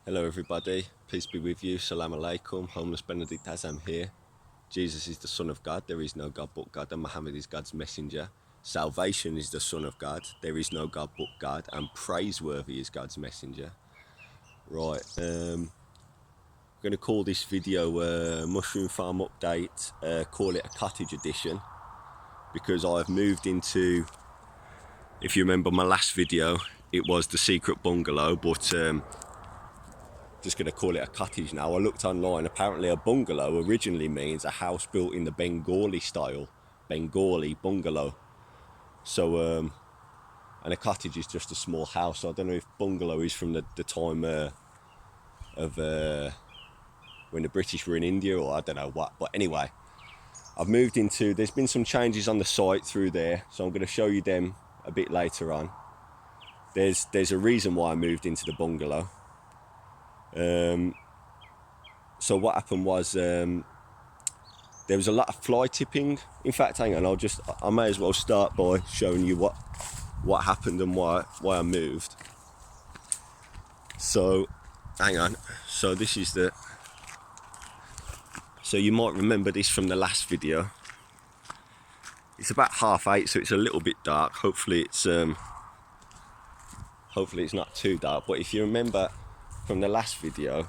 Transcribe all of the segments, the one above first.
Hello everybody, peace be with you, salam alaikum, homeless Benedict Azam here. Jesus is the Son of God, there is no God but God, and Muhammad is God's messenger. Salvation is the Son of God, there is no God but God, and praiseworthy is God's messenger. Right, I'm going to call this video Mushroom Farm Update, call it a Cottage edition, because I've moved into, if you remember my last video, it was the secret bungalow, but just going to call it a cottage now. I looked online, apparently a bungalow originally means a house built in the Bengali style, Bengali bungalow. So, and a cottage is just a small house. So I don't know if bungalow is from the time of when the British were in India, or I don't know what. But anyway, I've moved into, there's been some changes on the site through there, so I'm going to show you them a bit later on. There's a reason why I moved into the bungalow. So what happened was there was a lot of fly tipping. In fact, hang on, I may as well start by showing you what happened and why I moved. So hang on, so this is so you might remember this from the last video. It's about 8:30, so it's a little bit dark. Hopefully it's not too dark, but if you remember from the last video,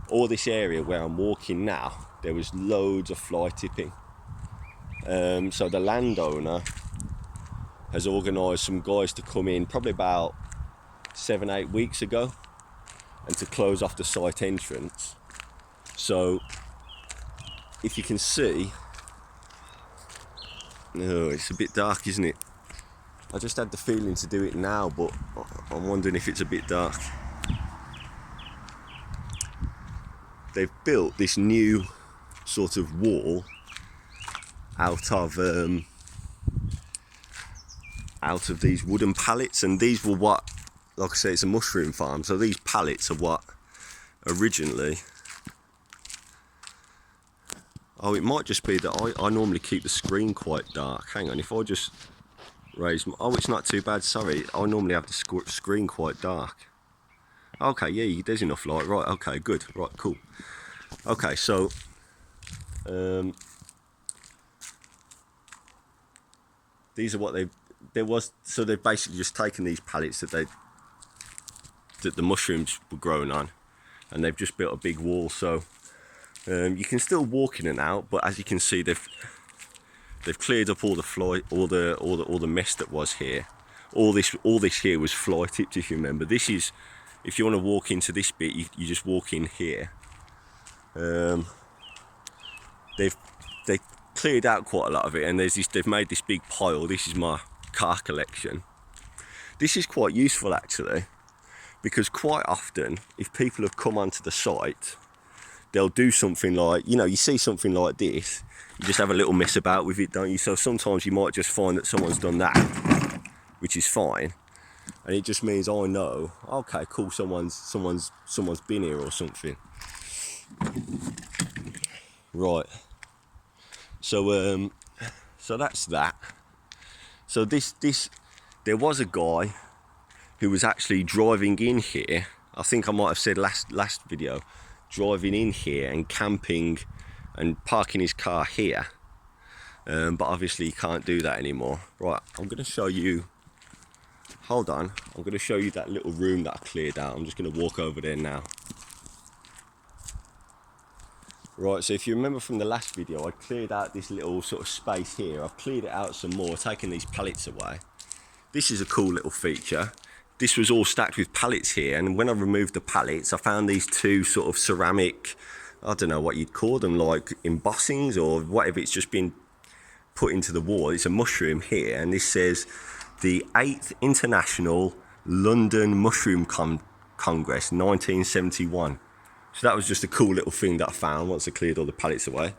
all this area where I'm walking now, there was loads of fly tipping. So the landowner has organised some guys to come in probably about 7-8 weeks ago and to close off the site entrance. So if you can see, oh, it's a bit dark, isn't it? I just had the feeling to do it now, but I'm wondering if it's a bit dark. They've built this new sort of wall out of these wooden pallets, and these were what, like I say, it's a mushroom farm, so these pallets are what originally, oh, it might just be that I normally keep the screen quite dark. Hang on, if I just raise my, oh, it's not too bad, sorry, I normally have the screen quite dark. Okay, yeah, there's enough light, right, okay, good, right, cool. Okay, so these are what so they've basically just taken these pallets that the mushrooms were growing on, and they've just built a big wall, so you can still walk in and out, but as you can see, they've cleared up all the fly, all the mess that was here. All this here was fly tipped, if you remember. This is, if you want to walk into this bit, you just walk in here. They've cleared out quite a lot of it, and they've made this big pile. This is my car collection. This is quite useful actually, because quite often if people have come onto the site, they'll do something like, you see something like this, you just have a little mess about with it, don't you? So sometimes you might just find that someone's done that, which is fine, and it just means I know, okay, cool, someone's been here or something. Right. So so that's that. So there was a guy who was actually driving in here. I think I might have said last video, driving in here and camping and parking his car here. But obviously you can't do that anymore. Right, I'm going to show you. Hold on, I'm going to show you that little room that I cleared out. I'm just going to walk over there now. Right, so if you remember from the last video, I cleared out this little sort of space here. I've cleared it out some more, taken these pallets away. This is a cool little feature. This was all stacked with pallets here, and when I removed the pallets, I found these two sort of ceramic, I don't know what you'd call them, like embossings or whatever. It's just been put into the wall. It's a mushroom here, and this says the 8th International London Mushroom Congress, 1971. So that was just a cool little thing that I found once I cleared all the pallets away.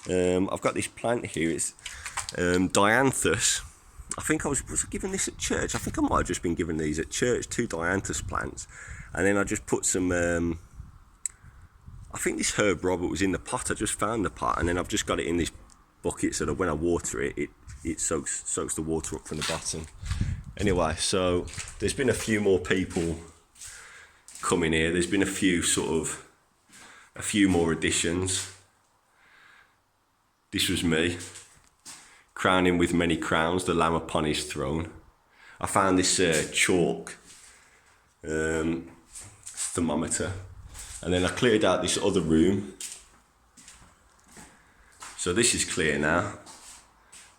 I've got this plant here. It's dianthus. I think I was given this at church. I think I might have just been given these at church, 2 dianthus plants. And then I just put some, I think this herb Robert was in the pot. I just found the pot, and then I've just got it in this bucket so that when I water it, it soaks the water up from the bottom. Anyway, so there's been a few more people come in here. There's been a few more additions. This was me, crowning with many crowns, the Lamb upon his throne. I found this chalk thermometer, and then I cleared out this other room. So this is clear now.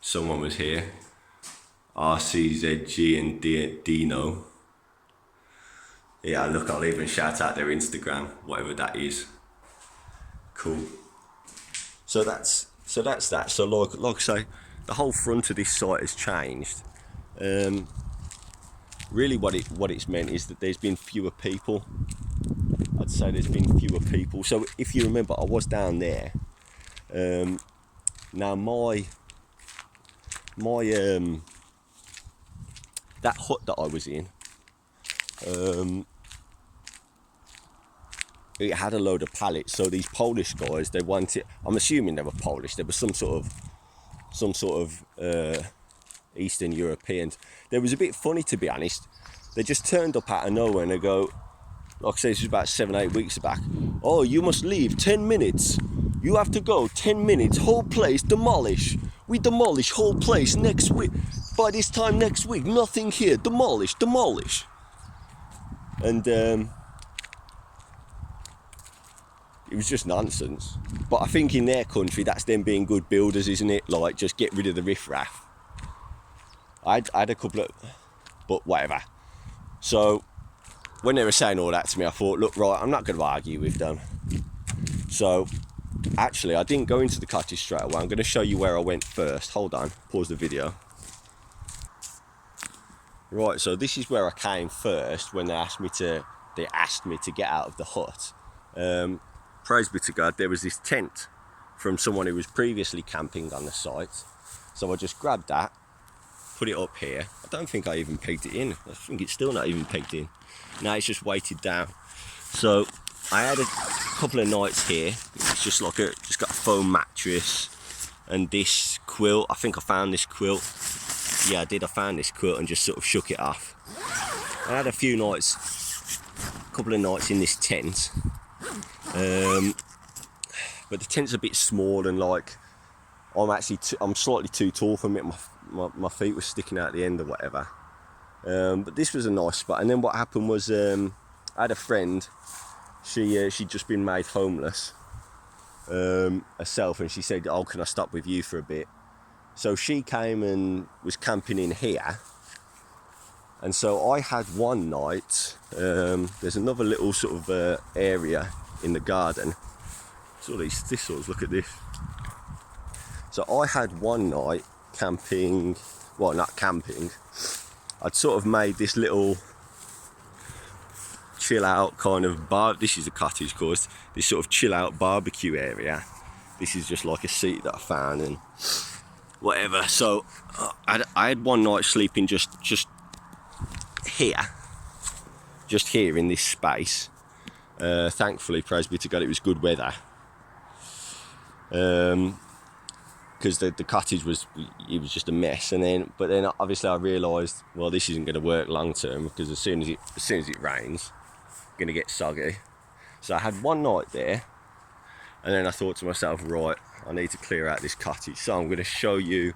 Someone was here. RCZG and Dino. Yeah, look, I'll even shout out their Instagram, whatever that is. Cool. So that's that. So like I say, the whole front of this site has changed. Really what it's meant is that there's been fewer people. I'd say there's been fewer people. So if you remember, I was down there. Now my that hut that I was in, it had a load of pallets. So these Polish guys, they wanted, I'm assuming they were Polish, they were some sort of Eastern Europeans. They was a bit funny, to be honest. They just turned up out of nowhere and they go, like I say, this was about 7-8 weeks back. Oh, you must leave 10 minutes. You have to go 10 minutes. Whole place demolish. We demolish whole place next week. By this time next week, nothing here. Demolish. And it was just nonsense. But I think in their country, that's them being good builders, isn't it? Like, just get rid of the riffraff. I had a couple of, but whatever. So when they were saying all that to me, I thought, look, right, I'm not going to argue with them. So actually, I didn't go into the cottage straight away. I'm going to show you where I went first. Hold on, pause the video. Right, so this is where I came first when they asked me to get out of the hut. Praise be to God, there was this tent from someone who was previously camping on the site. So I just grabbed that, put it up here. I don't think I even pegged it in. I think it's still not even pegged in. Now it's just weighted down. So I had a couple of nights here. It's just like just got a foam mattress and this quilt. I think I found this quilt. Yeah, I did. I found this quilt and just sort of shook it off. I had a couple of nights in this tent. But the tent's a bit small and like I'm slightly too tall for it. My feet were sticking out the end or whatever. But this was a nice spot. And then what happened was I had a friend. She'd just been made homeless herself, and she said, "Oh, can I stop with you for a bit?" So she came and was camping in here. And so I had one night. There's another little sort of area in the garden. It's all these thistles. Look at this. So I had one night camping. Well, not camping. I'd sort of made this little chill out kind of bar. This is a cottage course. This sort of chill out barbecue area. This is just like a seat that I found and whatever. So I had one night sleeping just here in this space. Thankfully, praise be to God, it was good weather. Because the cottage was just a mess, but then obviously I realised, well, this isn't going to work long term because as soon as it rains, it's going to get soggy. So I had one night there, and then I thought to myself, right, I need to clear out this cottage. So I'm going to show you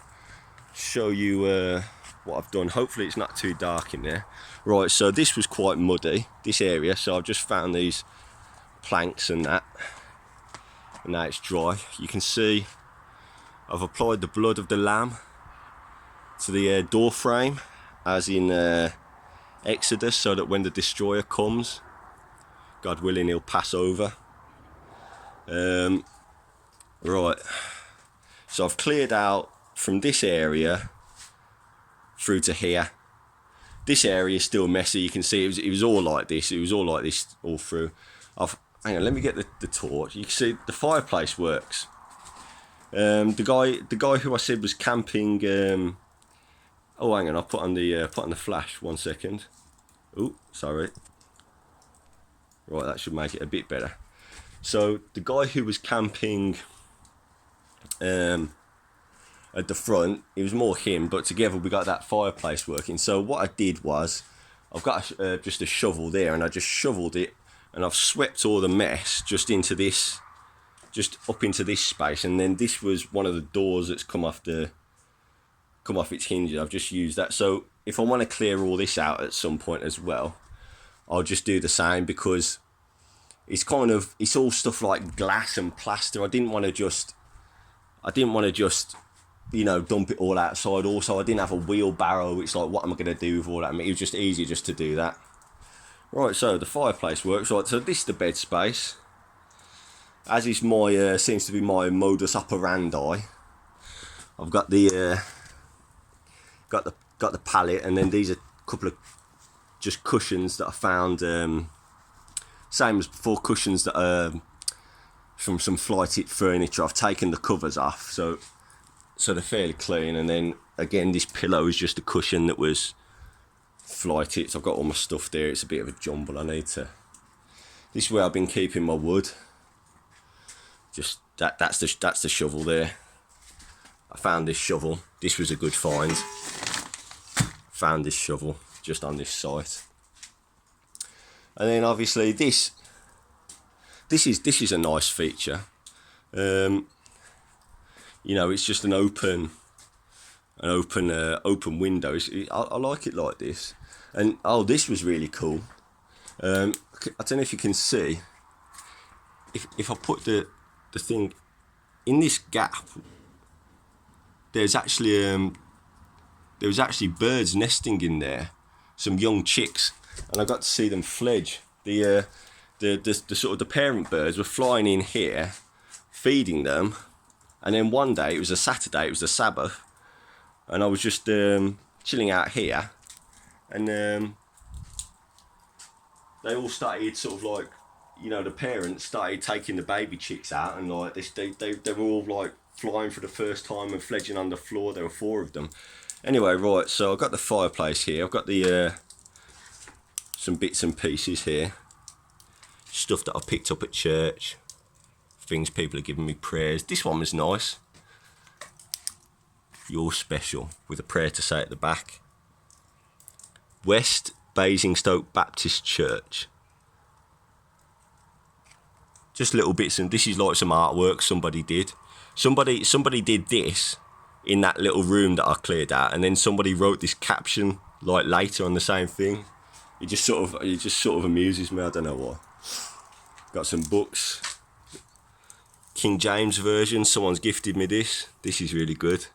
what I've done. Hopefully it's not too dark in there. Right, so this was quite muddy, this area. So I've just found these planks and that, and now it's dry. You can see I've applied the blood of the lamb to the door frame, as in Exodus, so that when the destroyer comes, God willing, he'll pass over. Right, so I've cleared out from this area through to here. This area is still messy. You can see it was all like this. It was all like this all through. Hang on, let me get the torch. You can see the fireplace works. The guy who I said was camping. Oh, hang on, I'll put on the flash. 1 second. Oh, sorry. Right, that should make it a bit better. So the guy who was camping at the front, it was more him, but together we got that fireplace working. So what I did was I've got just a shovel there, and I just shoveled it, and I've swept all the mess just into this, just up into this space. And then this was one of the doors that's come off its hinges. I've just used that. So if I want to clear all this out at some point as well, I'll just do the same, because it's all stuff like glass and plaster. I didn't want to just dump it all outside. Also, I didn't have a wheelbarrow. It's like, what am I going to do with all that? I mean, it was just easier just to do that. Right, so the fireplace works. Right, so this is the bed space. As is my seems to be my modus operandi. I've got the got the pallet, and then these are a couple of just cushions that I found. Same as before, cushions that are from some fly-tip furniture. I've taken the covers off, so they're fairly clean. And then again, this pillow is just a cushion that was fly tips. I've got all my stuff there. It's a bit of a jumble. This is where I've been keeping my wood. Just that's the shovel there. I found this shovel. This was a good find. Found this shovel just on this site. And then obviously this is a nice feature. It's just an open window. I like it like this. And this was really cool. I don't know if you can see. If I put the thing in this gap, there's actually birds nesting in there, some young chicks, and I got to see them fledge. The sort of the parent birds were flying in here, feeding them. And then one day, it was a Saturday, it was the Sabbath, and I was just chilling out here, and they all started sort of like, the parents started taking the baby chicks out, and like they were all like flying for the first time and fledging on the floor. There were 4 of them. Anyway, right, so I've got the fireplace here. I've got the some bits and pieces here, stuff that I picked up at church. Things people are giving me prayers. This one was nice. You're special, with a prayer to say at the back. West Basingstoke Baptist Church. Just little bits, and this is like some artwork somebody did. Somebody did this in that little room that I cleared out, and then somebody wrote this caption like later on the same thing. It just sort of amuses me. I don't know why. Got some books. King James version. Someone's gifted me this. This is really good.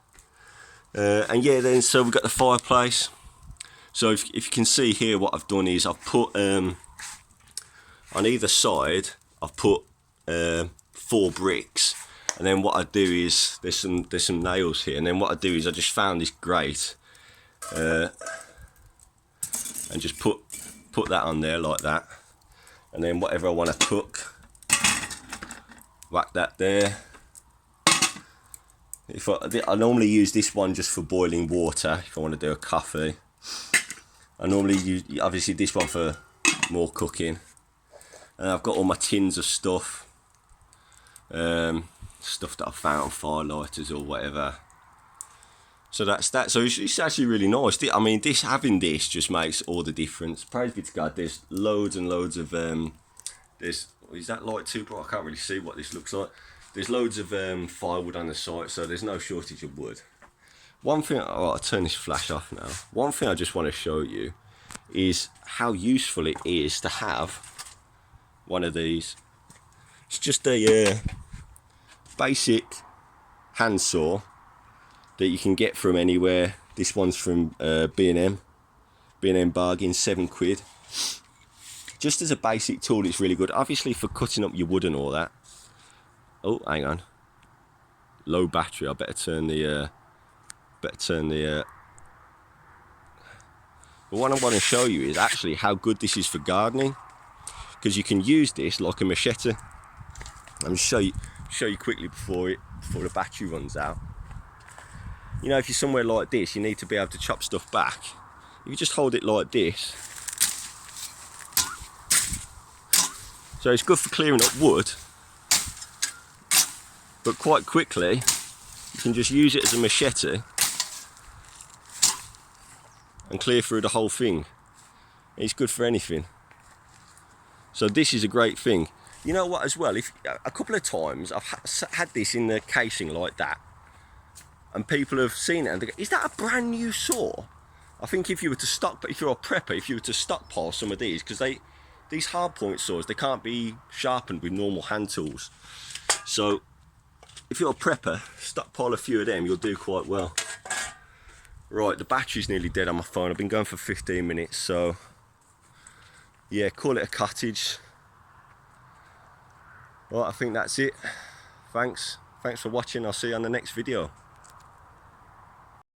And yeah, then so we've got the fireplace. So if you can see here, what I've done is I've put on either side, I've put 4 bricks, and then what I do is there's some nails here, and then what I do is I just found this grate, and just put that on there like that, and then whatever I want to cook, whack that there. I normally use this one just for boiling water if I want to do a coffee. I normally use obviously this one for more cooking, and I've got all my tins of stuff, stuff that I found on firelighters or whatever. So that's that. So it's actually really nice. I mean, having this just makes all the difference. Praise be to God. There's loads and loads of is that light too bright? I can't really see what this looks like. There's loads of firewood on the site, so there's no shortage of wood. One thing, I'll turn this flash off now. One thing I just want to show you is how useful it is to have one of these. It's just a basic handsaw that you can get from anywhere. This one's from B&M bargain, £7. Just as a basic tool, it's really good. Obviously for cutting up your wood and all that. Oh, hang on. Low battery. I better turn the. But what I want to show you is actually how good this is for gardening, because you can use this like a machete. I'll just show you quickly before the battery runs out. You know, if you're somewhere like this, you need to be able to chop stuff back. If you just hold it like this, so it's good for clearing up wood, but quite quickly you can just use it as a machete and clear through the whole thing. It's good for anything. So this is a great thing. You know what as well, if a couple of times I've had this in the casing like that, and people have seen it and they go, is that a brand new saw? I think if you were to if you're a prepper, if you were to stockpile some of these, because these hard point saws, they can't be sharpened with normal hand tools. So if you're a prepper, stockpile a few of them, you'll do quite well. Right, the battery's nearly dead on my phone. I've been going for 15 minutes, so yeah, call it a Cottage. Right, I think that's it. Thanks for watching. I'll see you on the next video.